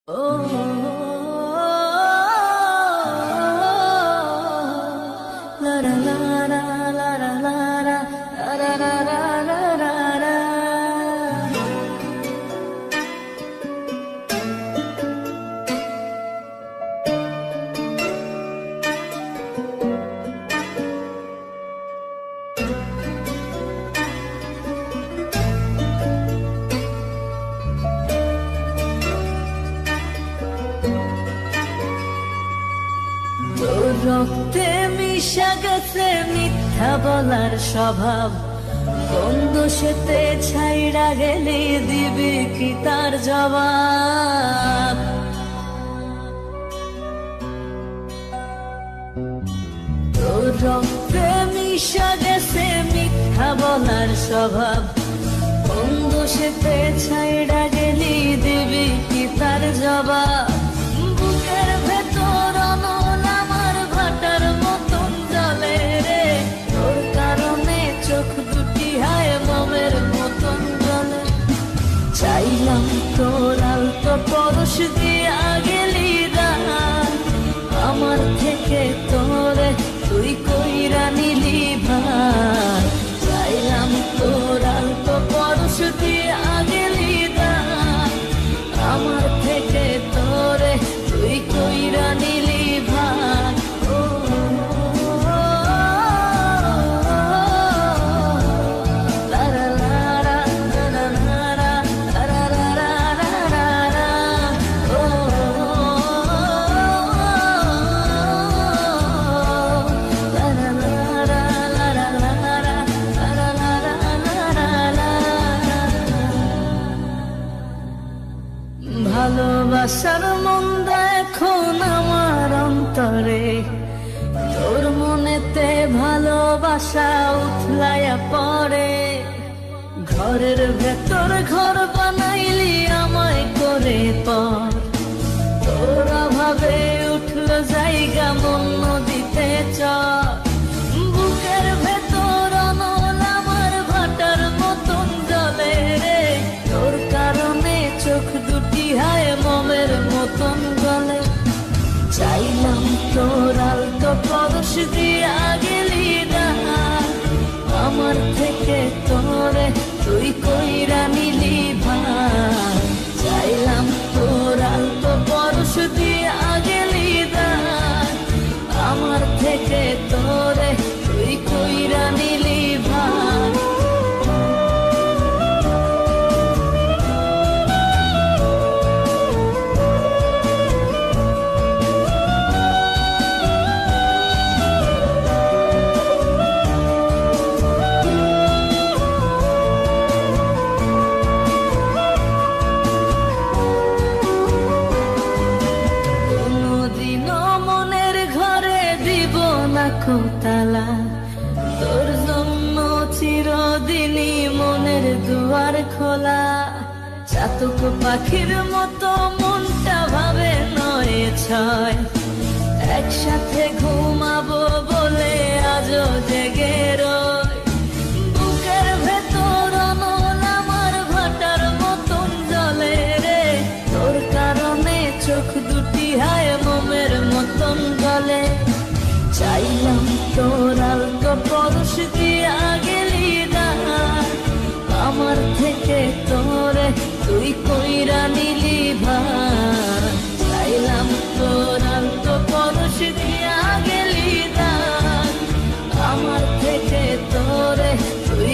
Oh, la la la la la la la la la la la la la. রক্তে মিশা গেছে মিথ্যা বলার স্বভাব, কোন দোষেতে ছাইড়া গেলে দিবি কি তার জবাব? তোর রক্তে মিশা গেছে মিথ্যা বলার স্বভাব, কোন দোষেতে ছাইড়া গেলি দিবি কি তার জবাব? বুকের ভেতর অনল আমার ভাটার মতন জ্বলে রে, তোর কারণে চোখ দুটি হায় মোমের মতন জ্বলে। চাইলাম তোর আলতো পরশ দিয়া গেলি দান, আমার থেকে তোরে তুই কইরা নিলি ভাই। চাইলাম তোর আলতো পরশ দিয়া গেলি দান, আমার থেকে তোরে তুই কইরা নিলি ভাই। ভালোবাসার মন্দা এখন আমার অন্তরে, তোর মনেতে ভালোবাসা উথলাইয়া পড়ে। ঘরের ভেতর ঘর বানাইলি আমায় করে পর, তোর অভাবে উঠল জায়গা মন নদীতে চর। বুকের ভেতর অনল আমার ভাটার মতন জ্বলে রে, তোর কারণে চোখ দুটি হায় মোমের মতন গলে। চাইলাম তোর আলতো পরশ দিয়া গেলি দান, আমার থেকে তোরে তুই কইরা নিলি ভাই। চাইলাম তোর আলতো পরশ দিয়া গেলি দান, আমার থেকে তোরে তুই কইরা নিলি ভাই। তালা তোর জন্য চিরদিনই মনের দুয়ার খোলা। চাতক পাখির মতো মনটা ভাবে নয় ছয়, একসাথে ঘুমাবো বলে আজও জেগে রয়। বুকের ভেতর অনল আমার ভাটার মতন জ্বলে রে, তোর কারণে চোখ দুটি হায় মোমের মতন গলে। চাইলাম তোর আলতো পরশ দিয়া গেলি দান, আমার থেকে তোরে তুই কইরা নিলি ভাই। চাইলাম তোর আলতো পরশ দিয়া গেলি দান, আমার থেকে তোরে তুই